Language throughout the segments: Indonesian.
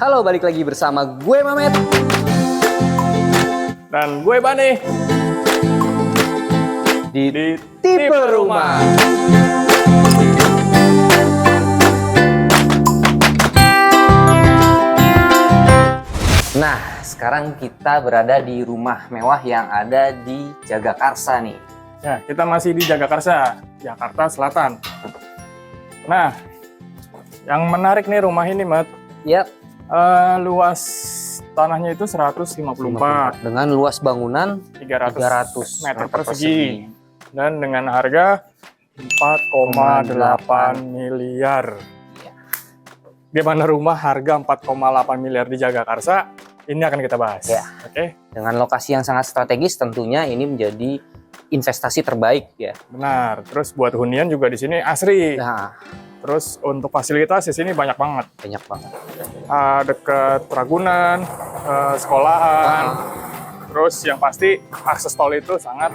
Halo, balik lagi bersama gue Mamet Dan gue Bani di Tipe Rumah. Nah, sekarang kita berada di rumah mewah yang ada di Jagakarsa nih. Ya, kita masih di Jagakarsa, Jakarta Selatan. Nah, yang menarik nih rumah ini, Mat. Yap. Luas tanahnya itu 154 dengan luas bangunan 300 meter persegi. Dan dengan harga 4,8 miliar. Gimana rumah harga 4,8 miliar di Jagakarsa? Ini akan kita bahas. Ya. Oke. Dengan lokasi yang sangat strategis, tentunya ini menjadi investasi terbaik ya. Benar. Terus buat hunian juga di sini asri. Nah, Terus untuk fasilitas di sini banyak banget. banyak banget. Dekat Ragunan, sekolahan. Terus yang pasti akses tol itu sangat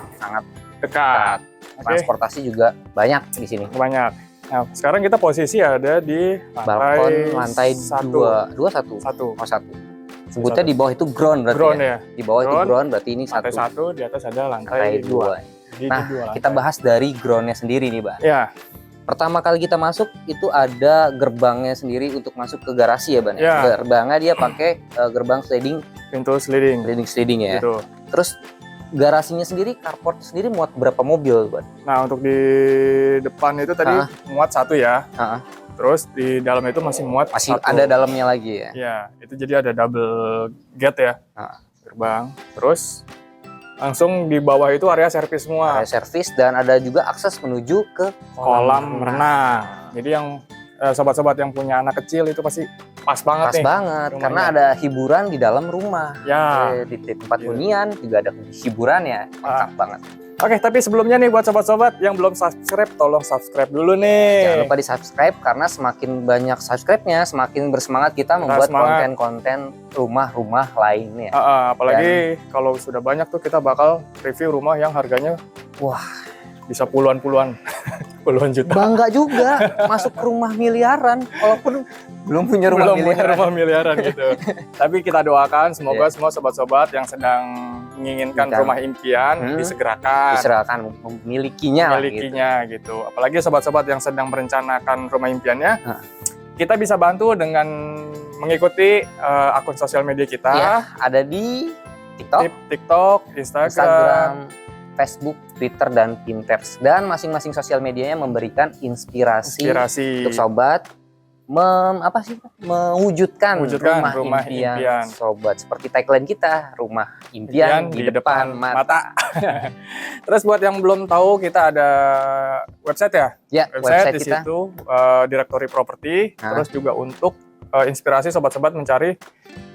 dekat. Oke. Transportasi juga banyak di sini. Banyak. Nah, sekarang kita posisi ada di Balkon lantai satu. 21. Satu. Oh, satu. Sebutnya di bawah itu ground berarti Ground ya. ya. Di bawah itu Ground, ground berarti ini Lantai satu. 1, di atas ada Lantai lantai 2. 2. Jadi Nah, dua kita lantai. bahas dari groundnya sendiri nih, Bang. Ya, Pertama kali kita masuk itu ada gerbangnya sendiri untuk masuk ke garasi ya, Bang. Ya. Gerbangnya dia pakai gerbang sliding pintu sliding. ya. Gitu. Terus garasinya sendiri, carport sendiri muat berapa mobil, Bang? Nah, untuk di depan itu tadi muat satu ya. Terus di dalam itu masih muat Masih satu. ada dalamnya lagi ya. Ya, itu jadi ada double gate ya. Gerbang. Terus langsung di bawah itu area servis semua. Ada servis dan ada juga akses menuju ke Kolam renang. Jadi yang sobat-sobat yang punya anak kecil itu pasti pas banget Pas nih. banget, rumahnya. karena ada hiburan di dalam rumah. Ya. Di tempat hunian juga ada hiburan ya, lengkap banget. Oke, tapi sebelumnya nih buat sobat-sobat yang belum subscribe, tolong subscribe dulu nih. Jangan lupa di subscribe karena semakin banyak subscribe-nya, semakin bersemangat kita membuat semangat. konten-konten rumah-rumah lainnya. Apalagi kalau sudah banyak tuh kita bakal review rumah yang harganya Wah, bisa puluhan puluhan juta. bangga juga masuk ke rumah miliaran, walaupun belum punya rumah Belum punya miliaran. rumah miliaran gitu. Tapi kita doakan semoga semua sobat-sobat yang sedang menginginkan rumah impian disegerakan. Diserahkan memilikinya. Gitu. Apalagi sobat-sobat yang sedang merencanakan rumah impiannya, kita bisa bantu dengan mengikuti akun sosial media kita. Ya, ada di TikTok, Instagram, Facebook, Twitter, dan Pinterest. Dan masing-masing sosial medianya memberikan inspirasi untuk sobat mewujudkan rumah impian sobat. Seperti tagline kita, rumah impian di depan mata. Terus buat yang belum tahu, kita ada website ya? Ya, website di kita. situ Directory Property. Terus juga untuk inspirasi sobat-sobat mencari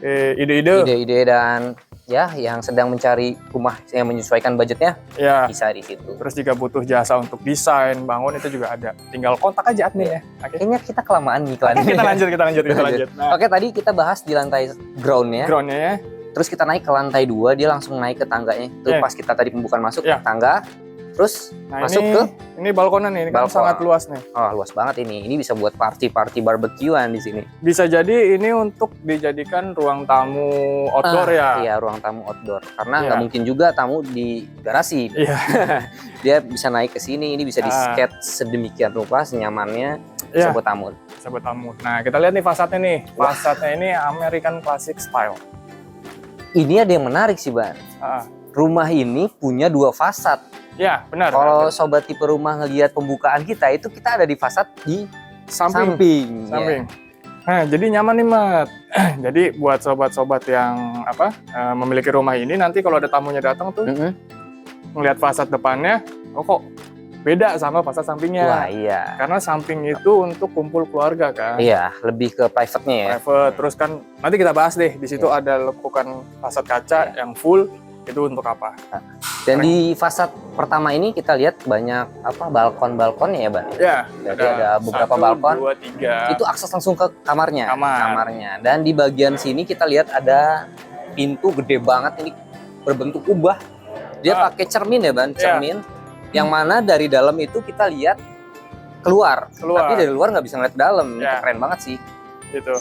ide-ide dan ya yang sedang mencari rumah yang menyesuaikan budgetnya, bisa di situ. Terus jika butuh jasa untuk desain, bangun, itu juga ada. Tinggal kontak aja admin ya. Kayaknya kita kelamaan iklan. Kita lanjut. Nah, Oke, tadi kita bahas di lantai groundnya. Groundnya ya. Terus kita naik ke lantai 2, dia langsung naik ke tangganya. Itu pas kita tadi pembukaan masuk tangga. Terus masuk ini balkonan nih, ini kan sangat luas nih. Oh, luas banget ini. Ini bisa buat party barbekyuan di sini. Bisa jadi ini untuk dijadikan ruang tamu outdoor ya. Iya, ruang tamu outdoor. Karena nggak mungkin juga tamu di garasi. Iya. Dia bisa naik ke sini, ini bisa di-skate sedemikian rupa senyamannya bisa buat tamu. Bisa buat tamu. Nah, kita lihat nih fasadnya nih. Fasadnya ini American Classic Style. Ini ada yang menarik sih, Bang. Rumah ini punya 2 fasad. Ya, benar. Kalau sobat tipe rumah ngelihat pembukaan kita, itu kita ada di fasad di samping. Ya. Nah, jadi nyaman nih, Mat. Jadi buat sobat-sobat yang memiliki rumah ini, nanti kalau ada tamunya datang tuh, melihat fasad depannya, kok beda sama fasad sampingnya. Wah, iya. Karena samping itu untuk kumpul keluarga kan. Iya, lebih ke private-nya ya. Private. Terus kan nanti kita bahas deh, di situ ada lekukan fasad kaca yang full. Itu untuk apa? Dan di fasad pertama ini kita lihat banyak balkon-balkonnya ya, Bang? Ya. Jadi ada beberapa balkon. 1, 2, 3. Itu akses langsung ke kamarnya. Dan di bagian sini kita lihat ada pintu gede banget ini berbentuk kubah. Dia pakai cermin ya, Bang? Cermin. Yang mana dari dalam itu kita lihat keluar. Tapi dari luar nggak bisa ngeliat ke dalam. Itu keren banget sih. gitu.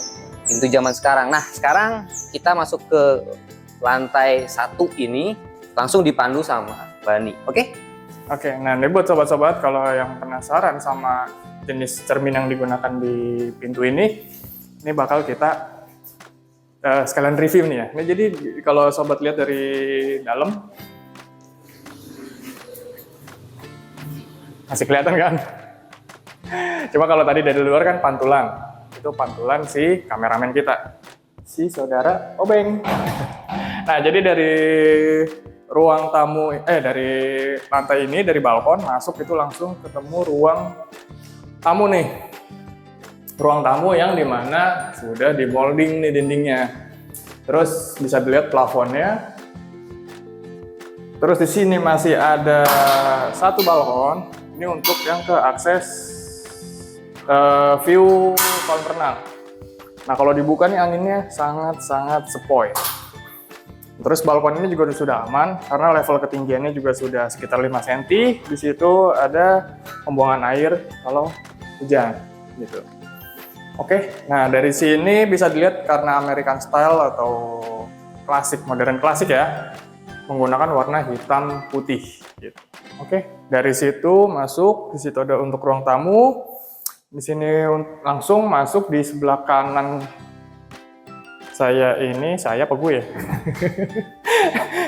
Pintu zaman sekarang. Nah, sekarang kita masuk ke lantai 1 ini, langsung dipandu sama Bani. Oke? Oke, nah ini buat sobat-sobat kalau yang penasaran sama jenis cermin yang digunakan di pintu ini bakal kita sekalian review nih ya. Ini jadi kalau sobat lihat dari dalam, masih kelihatan kan? Cuma kalau tadi dari luar kan pantulan. Itu pantulan si kameramen kita, si saudara Obeng. Nah, jadi dari ruang tamu, dari lantai ini, dari balkon masuk itu langsung ketemu ruang tamu nih. Ruang tamu yang dimana sudah di molding nih dindingnya. Terus bisa dilihat plafonnya. Terus di sini masih ada satu balkon. Ini untuk yang ke akses view kolam renang. Nah, kalau dibuka nih anginnya sangat-sangat sepoi. Terus balkon ini juga sudah aman karena level ketinggiannya juga sudah sekitar 5 cm. Di situ ada pembuangan air kalau hujan gitu. Oke, nah dari sini bisa dilihat karena American style atau klasik, modern klasik ya, menggunakan warna hitam putih gitu. Oke, dari situ masuk, di situ ada untuk ruang tamu. Di sini langsung masuk di sebelah kanan saya apa gue ya?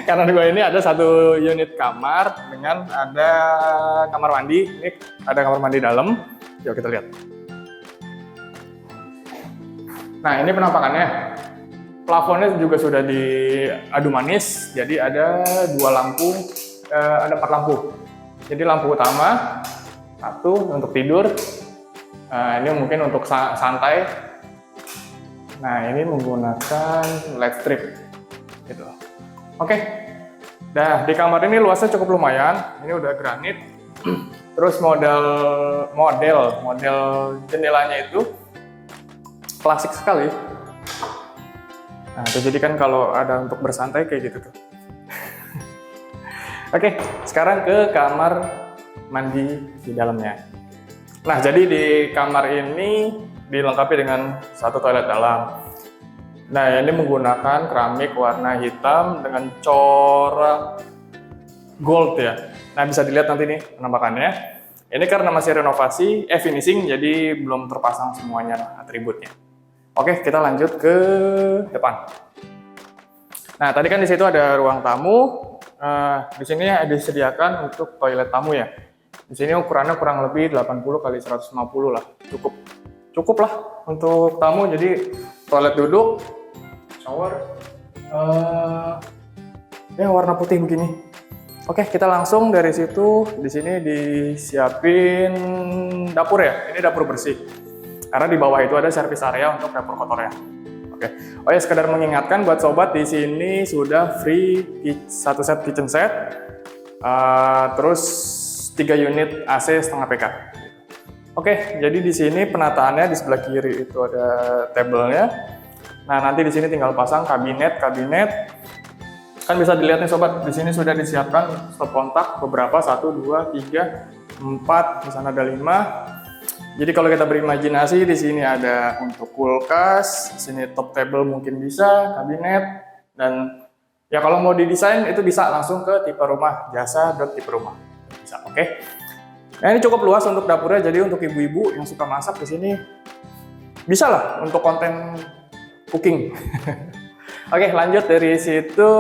Kanan gue ini ada satu unit kamar dengan ada kamar mandi. Ini ada kamar mandi dalam. Yuk kita lihat. Nah, ini penampakannya. Plafonnya juga sudah diadu manis, jadi ada 2 lampu, ada 4 lampu. Jadi lampu utama, 1 untuk tidur, ini mungkin untuk santai. Nah, ini menggunakan LED strip, gitu. Oke, nah di kamar ini luasnya cukup lumayan. Ini udah granit. Terus model jendelanya itu klasik sekali. Nah, itu jadi kan kalau ada untuk bersantai kayak gitu tuh. Oke, sekarang ke kamar mandi di dalamnya. Nah, jadi di kamar ini dilengkapi dengan satu toilet dalam. Nah, ini menggunakan keramik warna hitam dengan corak gold ya. Nah, bisa dilihat nanti nih penampakannya. Ini karena masih renovasi, finishing, jadi belum terpasang semuanya atributnya. Oke, kita lanjut ke depan. Nah, tadi kan di situ ada ruang tamu. Di sini disediakan untuk toilet tamu ya. Di sini ukurannya kurang lebih 80 x 150 lah. Cukup lah untuk tamu. Jadi toilet duduk, shower, ya warna putih begini. Oke, kita langsung dari situ. Di sini disiapin dapur ya. Ini dapur bersih. Karena di bawah itu ada service area untuk dapur kotornya. Oke. Oh ya, sekedar mengingatkan buat sobat, di sini sudah free satu set kitchen set, terus 3 unit AC setengah PK. Oke, jadi di sini penataannya di sebelah kiri itu ada tablenya. Nah, nanti di sini tinggal pasang kabinet. Kan bisa dilihat nih sobat, di sini sudah disiapkan stop kontak beberapa, 1, 2, 3, 4, di sana ada 5. Jadi kalau kita berimajinasi, di sini ada untuk kulkas, di sini top table mungkin bisa, kabinet, dan ya kalau mau didesain itu bisa langsung ke tipe rumah, jasa.tipe rumah. Bisa, oke. Nah, ini cukup luas untuk dapurnya, jadi untuk ibu-ibu yang suka masak di sini bisa lah untuk konten cooking. Oke, lanjut dari situ.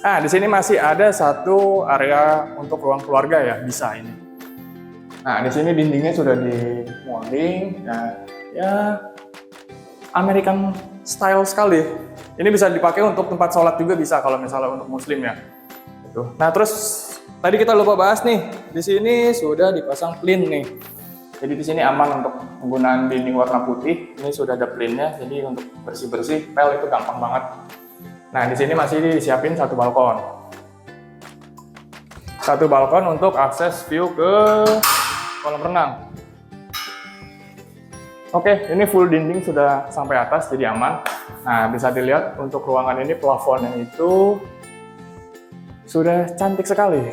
Nah, di sini masih ada satu area untuk ruang keluarga ya, bisa ini. Nah, di sini dindingnya sudah di molding. Nah, ya American style sekali. Ini bisa dipakai untuk tempat sholat juga bisa kalau misalnya untuk muslim ya. Gitu. Nah, terus tadi kita lupa bahas nih. Di sini sudah dipasang plin nih. Jadi di sini aman untuk penggunaan dinding warna putih. Ini sudah ada plinnya, jadi untuk bersih-bersih pel itu gampang banget. Nah, di sini masih disiapin satu balkon. Satu balkon untuk akses view ke kolam renang. Oke, ini full dinding sudah sampai atas, jadi aman. Nah, bisa dilihat untuk ruangan ini plafonnya itu sudah cantik sekali.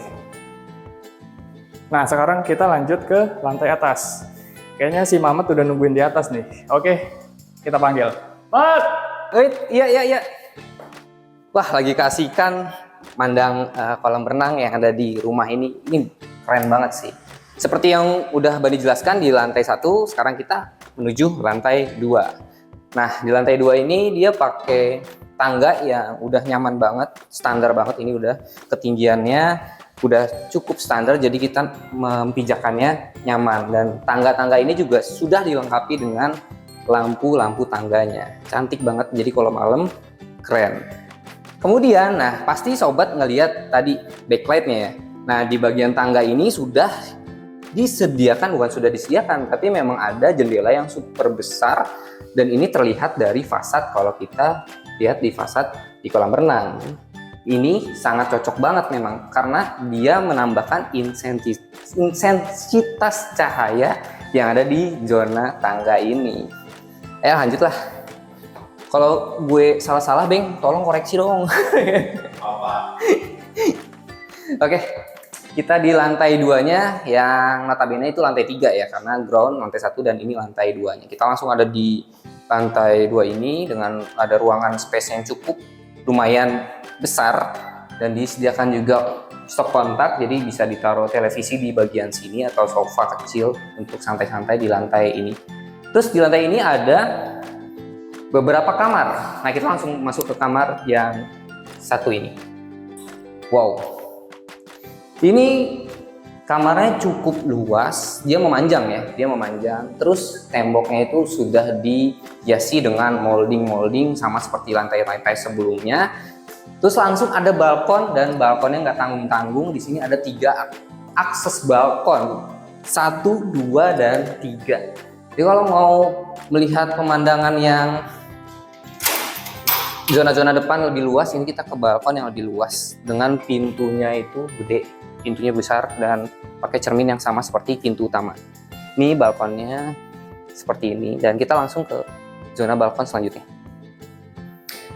Nah, sekarang kita lanjut ke lantai atas. Kayaknya si Mamet udah nungguin di atas nih. Oke, Kita panggil. Mat! Iya, iya, iya. Wah, lagi kasihkan mandang kolam renang yang ada di rumah ini. Ini keren banget sih. Seperti yang udah Bani jelaskan di lantai 1, sekarang kita menuju lantai 2. Nah, di lantai 2 ini dia pakai tangga yang udah nyaman banget, standar banget. Ini udah ketinggiannya udah cukup standar, jadi kita mempijakannya nyaman. Dan tangga-tangga ini juga sudah dilengkapi dengan lampu-lampu tangganya. Cantik banget, jadi kalau malam keren. Kemudian, nah pasti sobat ngelihat tadi backlightnya ya. Nah di bagian tangga ini sudah disediakan, bukan sudah disediakan, tapi memang ada jendela yang super besar. Dan ini terlihat dari fasad kalau kita lihat di fasad di kolam renang. Ini sangat cocok banget memang karena dia menambahkan intensitas cahaya yang ada di zona tangga ini. Lanjutlah. Kalau gue salah-salah, Beng, tolong koreksi dong. Apa? Oke, kita di lantai 2-nya yang notabene itu lantai 3 ya, karena ground lantai 1 dan ini lantai 2-nya. Kita langsung ada di lantai 2 ini dengan ada ruangan space yang cukup lumayan besar dan disediakan juga stop kontak, jadi bisa ditaruh televisi di bagian sini atau sofa kecil untuk santai-santai di lantai ini. Terus di lantai ini ada beberapa kamar. Nah, kita langsung masuk ke kamar yang satu ini. Wow, ini kamarnya cukup luas, dia memanjang ya, dia memanjang. Terus temboknya itu sudah dihiasi dengan molding-molding sama seperti lantai-lantai sebelumnya. Terus langsung ada balkon, dan balkonnya nggak tanggung-tanggung. Di sini ada 3 akses balkon, 1, 2, dan 3. Jadi kalau mau melihat pemandangan yang zona-zona depan lebih luas, ini kita ke balkon yang lebih luas dengan pintunya itu gede, pintunya besar dan pakai cermin yang sama seperti pintu utama. Ini balkonnya seperti ini, dan kita langsung ke zona balkon selanjutnya.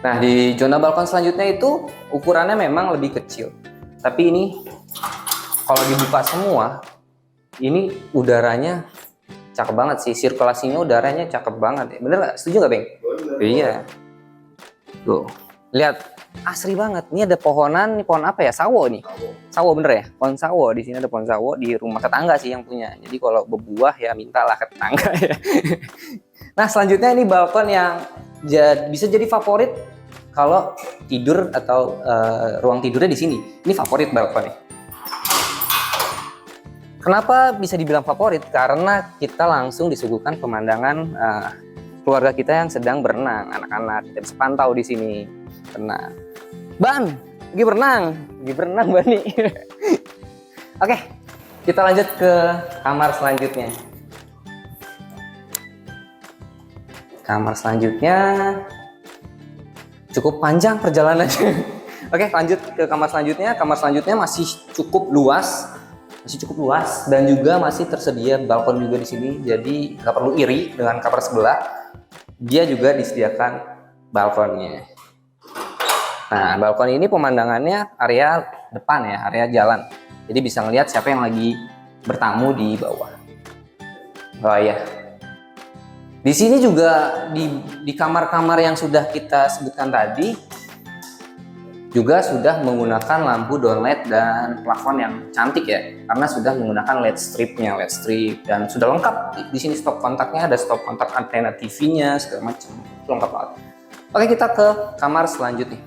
Nah, di zona balkon selanjutnya itu ukurannya memang lebih kecil, tapi ini kalau dibuka semua, ini udaranya cakep banget sih, sirkulasinya udaranya cakep banget ya. Bener nggak? Setuju nggak, Beng? Bener. Iya. Tuh, lihat, asri banget. Ini ada pohonan, ini pohon apa ya? Sawo nih. Sawo bener ya? Pohon sawo. Di sini ada pohon sawo, di rumah tetangga sih yang punya. Jadi kalau berbuah ya mintalah ke tetangga ya. Nah, selanjutnya ini balkon yang bisa jadi favorit kalau tidur atau ruang tidurnya di sini. Ini favorit balkonnya. Kenapa bisa dibilang favorit? Karena kita langsung disuguhkan pemandangan keluarga kita yang sedang berenang, anak-anak. Kita bisa pantau di sini berenang. Ban, lagi berenang Bani. Oke, kita lanjut ke kamar selanjutnya. Kamar selanjutnya cukup panjang perjalanannya. Oke, lanjut ke kamar selanjutnya. Kamar selanjutnya masih cukup luas. Dan juga masih tersedia balkon juga di sini. Jadi nggak perlu iri dengan kamar sebelah. Dia juga disediakan balkonnya. Nah, balkon ini pemandangannya area depan ya, area jalan. Jadi bisa ngelihat siapa yang lagi bertamu di bawah. Oh iya. Di sini juga di kamar-kamar yang sudah kita sebutkan tadi juga sudah menggunakan lampu downlight dan plafon yang cantik ya, karena sudah menggunakan LED strip dan sudah lengkap. Di sini stop kontaknya, ada stop kontak antena TV-nya segala macam, lengkap banget. Oke, kita ke kamar selanjutnya.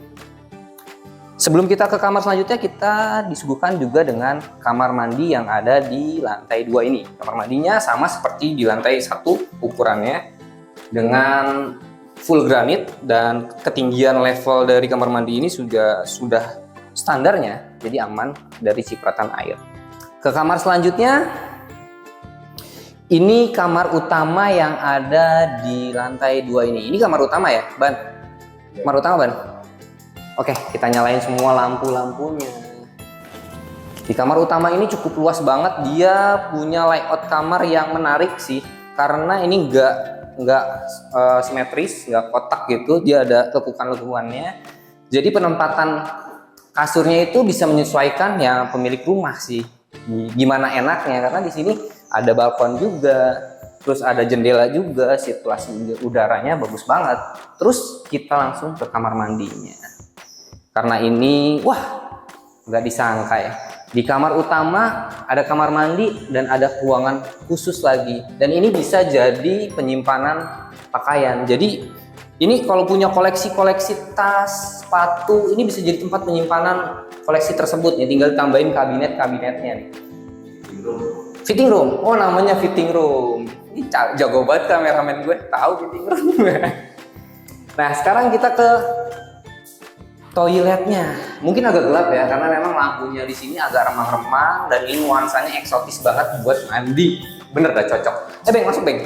Sebelum kita ke kamar selanjutnya, kita disuguhkan juga dengan kamar mandi yang ada di lantai 2 ini. Kamar mandinya sama seperti di lantai 1 ukurannya dengan full granit, dan ketinggian level dari kamar mandi ini sudah standarnya, jadi aman dari cipratan air. Ke kamar selanjutnya, ini kamar utama yang ada di lantai 2 ini. Ini kamar utama ya, Ban? Kamar utama, Ban? Oke, kita nyalain semua lampu-lampunya. Di kamar utama ini cukup luas banget. Dia punya layout kamar yang menarik sih, karena ini nggak simetris, nggak kotak gitu. Dia ada lekukan-lekukannya. Jadi penempatan kasurnya itu bisa menyesuaikan ya pemilik rumah sih. Gimana enaknya, karena di sini ada balkon juga. Terus ada jendela juga, sirkulasi udaranya bagus banget. Terus kita langsung ke kamar mandinya. Karena ini, wah, nggak disangka ya. Di kamar utama ada kamar mandi dan ada ruangan khusus lagi. Dan ini bisa jadi penyimpanan pakaian. Jadi ini kalau punya koleksi-koleksi tas, sepatu, ini bisa jadi tempat penyimpanan koleksi tersebut. Ya, tinggal tambahin kabinet-kabinetnya nih. Fitting room. Oh, namanya fitting room. Ini jago banget kameramen gue, tahu fitting room. Nah, sekarang kita ke toiletnya. Mungkin agak gelap ya, karena memang lampunya di sini agak remang-remang dan ini nuansanya eksotis banget buat mandi. Bener dah cocok. Beng, masuk Beng.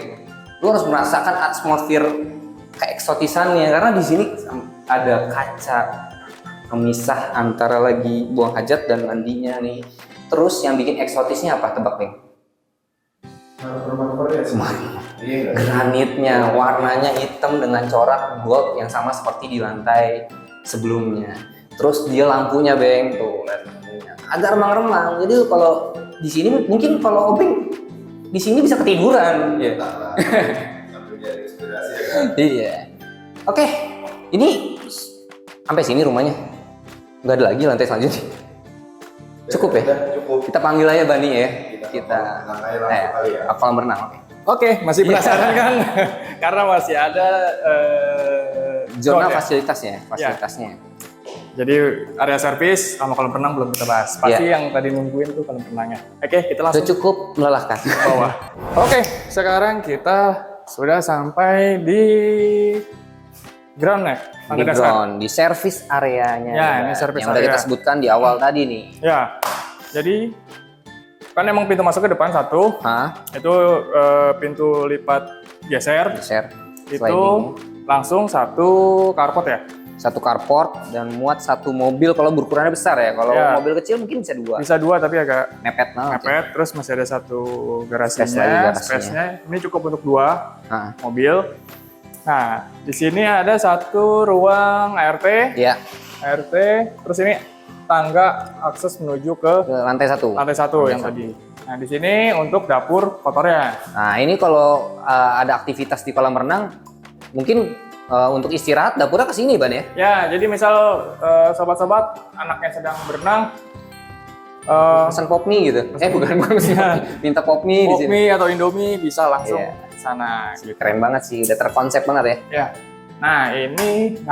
Lu harus merasakan atmosfer keeksotisannya karena di sini ada kaca pemisah antara lagi buang hajat dan mandinya nih. Terus yang bikin eksotisnya apa? Tebak Beng? Granitnya, warnanya hitam dengan corak gold yang sama seperti di lantai sebelumnya. Terus dia lampunya Beng, tuh lihat lampunya. Agak remang-remang. Jadi kalau di sini mungkin kalau Obeng di sini bisa ketiduran. Iya. Sambil jadi inspirasi ya kan? Iya. Oke, ini sampai sini rumahnya. Nggak ada lagi lantai selanjutnya. Cukup ya? Udah, cukup. Kita panggil aja Bani ya. Kita renang aja langsung kali ya. kolam renang. Oke, masih penasaran kan? Karena masih ada Zona zone ya? fasilitasnya. Jadi area servis sama kolam renang belum kita bahas. Pasti yang tadi nungguin tuh kolam renangnya. Oke, kita Sudah langsung cukup melelahkan. ke bawah. Oke, sekarang kita sudah sampai di ground ya? Di Tangga dasar. ground, di service areanya. Ya, ini service yang udah area. kita sebutkan di awal tadi nih. Ya, jadi kan emang pintu masuk ke depan satu, Hah? itu pintu lipat geser, Share. itu langsung satu carport ya. Satu carport dan muat satu mobil kalau berukurannya besar ya. Kalau Ya. mobil kecil mungkin bisa dua. Bisa dua tapi agak Mepet banget. mepet, terus masih ada satu Space lagi garasinya, garasinya. space-nya. Ini cukup untuk dua Nah, mobil. Nah, di sini ada satu ruang ART, ya, ART, terus ini tangga akses menuju ke ke lantai satu. lantai satu Lantai yang satu. tadi. Nah, di sini untuk dapur kotornya. Nah, ini kalau ada aktivitas di kolam renang, mungkin untuk istirahat dapurnya ke sini, Ban ya. Ya, jadi misal sobat-sobat anaknya sedang berenang, Pesan pop mie gitu. Bukan pesan pop mie. Minta pop mie di sini. mie atau Indomie bisa langsung Iya. ke sana. Gitu. Keren banget sih, udah terkonsep banget ya. Ya. Nah, ini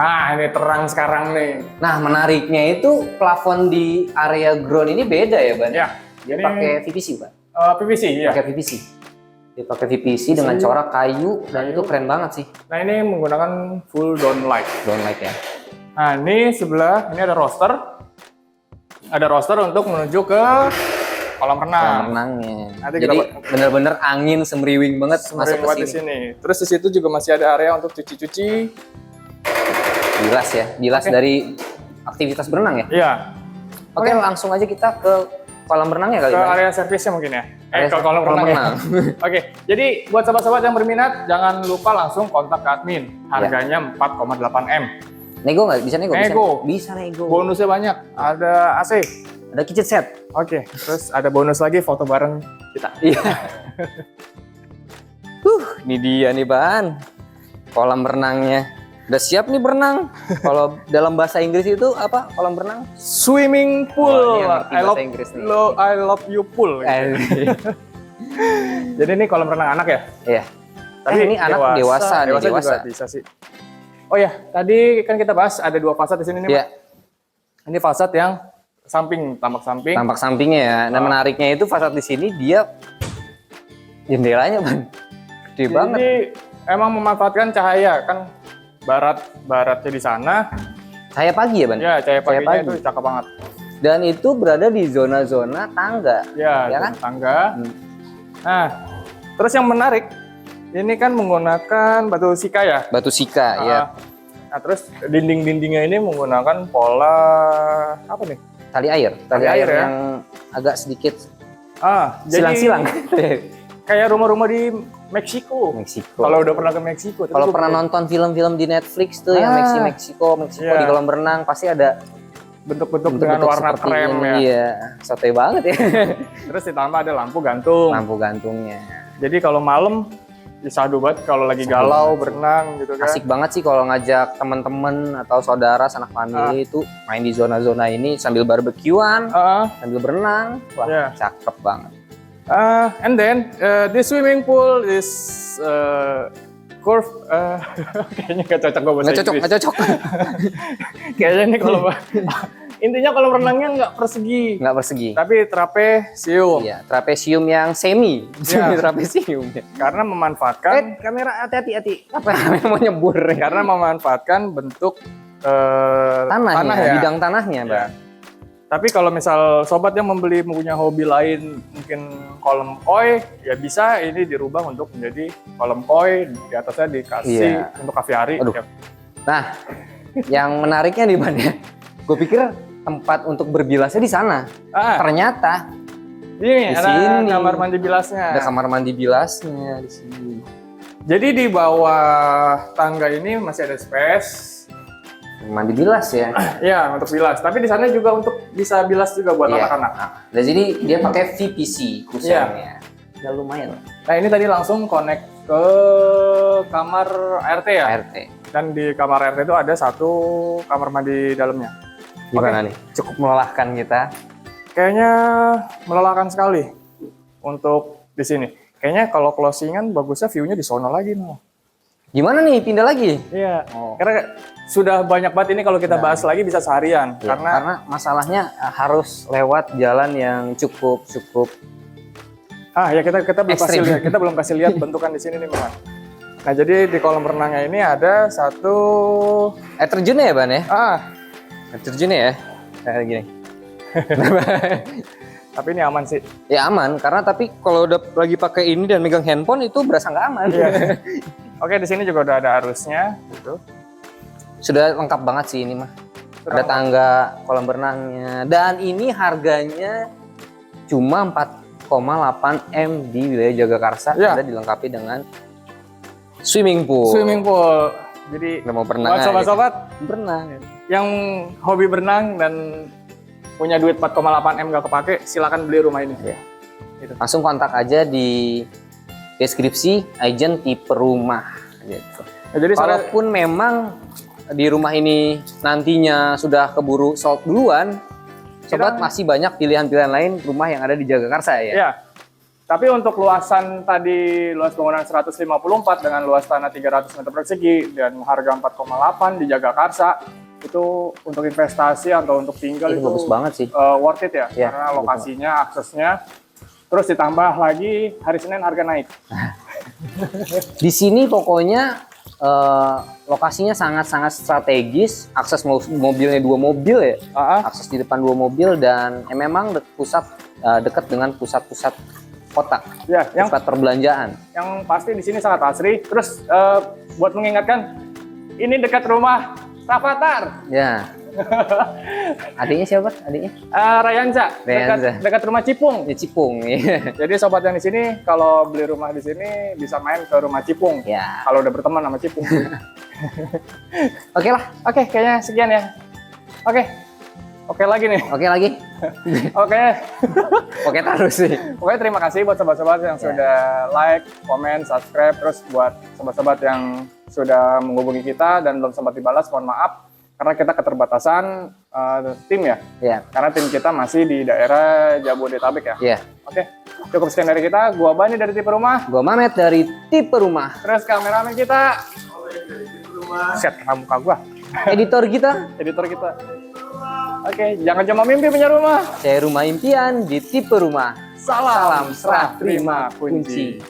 terang sekarang nih. Nah, menariknya itu plafon di area ground ini beda ya, Ban? Ya. Dia Ini pakai PVC, Ban. PVC ya. Pakai PVC. Dia pakai PVC dengan corak kayu dan itu keren banget sih. Nah, ini menggunakan full downlight. Downlight ya. Nah, ini sebelah ini ada roster. Ada roster untuk menuju ke kolam renang. Kolam renangnya. Nanti Jadi kita- bener-bener angin semriwing banget masuk Sering ke buat di sini. sini. Terus di situ juga masih ada area untuk cuci-cuci. Bilas ya, bilas Oke. dari aktivitas berenang ya. Iya. Oke, langsung aja kita ke kolam renangnya kali Ke Ban. area servisnya mungkin ya. Area Ke kolam renang. Ya. renang. Oke, jadi buat sobat-sobat yang berminat, jangan lupa langsung kontak ke admin. Harganya 4,8 M. Nego nggak? Bisa nego? Nego. Bisa nego. Bonusnya banyak, ada AC. Ada kitchen set. Oke, terus ada bonus lagi foto bareng kita. Iya. Ini dia nih Ban. Kolam renangnya. Udah siap nih berenang. Kalau dalam bahasa Inggris itu apa? Kolam berenang? Swimming Oh, pool. ini yang ngerti bahasa Inggris nih. I love you pool. Jadi ini kolam renang anak ya? Iya. Tapi ini anak dewasa nih, dewasa. juga bisa sih. Oh ya, tadi kan kita bahas ada dua fasad di sini nih. Iya. Mak. Ini fasad yang samping, tampak samping. Tampak sampingnya ya. Nah, menariknya itu fasad di sini dia jendelanya Ban. Gede banget. Jadi emang memanfaatkan cahaya kan baratnya di sana. Cahaya pagi ya Ban? Ya, cahaya paginya pagi. itu cakep banget. Dan itu berada di zona-zona tangga. Ya, Ya tuh, kan? tangga. Nah, terus yang menarik ini kan menggunakan batu sika ya. Batu sika ya. Nah, terus dinding-dindingnya ini menggunakan pola apa nih? Tali air. Tali air ya. yang agak sedikit Jadi silang-silang. kayak rumah-rumah di Meksiko. Meksiko. Kalau udah pernah ke Meksiko. tapi Kalau gua pernah belum. nonton film-film di Netflix tuh yang Meksiko Iya. di kolam renang pasti ada bentuk-bentuk dengan bentuk-bentuk warna seperti krem ini. ya. Iya, sotoy banget ya. Terus ditambah ada lampu gantung. Lampu gantungnya. Jadi kalau malam Disadu banget kalau lagi galau berenang gitu kan. Asik banget sih kalau ngajak teman-teman atau saudara sanak famili itu main di zona-zona ini sambil barbekyuan, sambil berenang. Wah, cakep banget. And then this swimming pool is curve. Kayaknya nggak cocok gue bahasa Inggris. Nggak cocok. Kayaknya ini kalau intinya kalau renangnya nggak persegi. Nggak persegi. Tapi trapesium. Iya, trapesium yang semi trapesium. Karena memanfaatkan kamera hati-hati. Apa mau nyebur? Karena memanfaatkan bentuk tanah ya, ya, bidang tanahnya, Bang. Ya. Tapi kalau misal sobat yang punya hobi lain, mungkin kolam koi, ya bisa ini dirubah untuk menjadi kolam koi, di atasnya dikasih untuk aviari. Aduh. Nah, yang menariknya di mana? Gue pikir tempat untuk berbilasnya di sana. Ternyata ini di ada sini kamar mandi bilasnya. Ada kamar mandi bilasnya di sini. Jadi di bawah tangga ini masih ada space mandi bilas ya. Iya, untuk bilas. Tapi di sana juga untuk bisa bilas juga buat anak-anak. Dan jadi dia pakai VPC kusennya. Ya lumayan. Nah, ini tadi langsung connect ke kamar ART ya? ART. Dan di kamar ART itu ada satu kamar mandi dalamnya. Gimana nih? Cukup melelahkan kita? Kayaknya melelahkan sekali untuk di sini. Kayaknya kalau closingan bagusnya view-nya di sono lagi no. Gimana nih? Pindah lagi? Iya. Karena sudah banyak banget ini kalau kita bahas lagi bisa seharian. Ya, karena masalahnya harus lewat jalan yang cukup. Ya kita belum kasih lihat. Kita belum kasih lihat bentukan di sini nih, Bang. Nah, jadi di kolam renangnya ini ada satu air terjunnya ya, Ban ya? Air terjunnya ya. Kayak gini. Tapi ini aman sih. Ya aman, karena tapi kalau udah lagi pakai ini dan megang handphone itu berasa nggak aman. Iya. Oke, di sini juga udah ada arusnya gitu. Sudah lengkap banget sih ini mah. Ada tangga, kolam berenangnya, dan ini harganya cuma 4,8 M di wilayah Jagakarsa. Ada dilengkapi dengan swimming pool. Jadi udah mau berenang. Buat sobat-sobat berenang yang hobi berenang dan punya duit 4,8 M gak kepake, silakan beli rumah ini. Ya. Gitu. Langsung kontak aja di deskripsi agent tipe rumah. Gitu. Ya, jadi walaupun memang di rumah ini nantinya sudah keburu sold duluan, sobat masih banyak pilihan-pilihan lain rumah yang ada di Jagakarsa ya. Iya. Tapi untuk luasan tadi, luas bangunan 154 dengan luas tanah 300 meter persegi dan harga 4,8 di Jagakarsa, itu untuk investasi atau untuk tinggal itu bagus banget sih. Worth it ya, karena lokasinya, aksesnya. Terus ditambah lagi hari Senin harga naik. Di sini pokoknya lokasinya sangat-sangat strategis, akses mobilnya 2 mobil ya, akses di depan 2 mobil dan memang dekat dengan pusat-pusat kota, yang pusat perbelanjaan. Yang pasti di sini sangat asri. Terus buat mengingatkan, ini dekat rumah Rafathar. Ya. Adiknya siapa? Adiknya? Rayansa. Dekat rumah Cipung. Ya, Cipung. Ya. Jadi sobat yang di sini kalau beli rumah di sini bisa main ke rumah Cipung. Ya. Kalau udah berteman sama Cipung. Oke lah. Oke, kayaknya sekian ya. Oke lagi nih. Oke lagi. Oke terus sih. Oke, terima kasih buat sobat-sobat yang sudah like, komen, subscribe. Terus buat sobat-sobat yang sudah menghubungi kita dan belum sempat dibalas, mohon maaf. Karena kita keterbatasan tim ya. Karena tim kita masih di daerah Jabodetabek ya. Oke, cukup sekian dari kita. Gua Bani dari Tipe Rumah. Gua Mamet dari Tipe Rumah. Terus kameramen kita. Set muka gua. Editor kita. Oke, jangan cuma mimpi punya rumah. Saya Rumah Impian di Tipe Rumah. Salam serah terima kunci.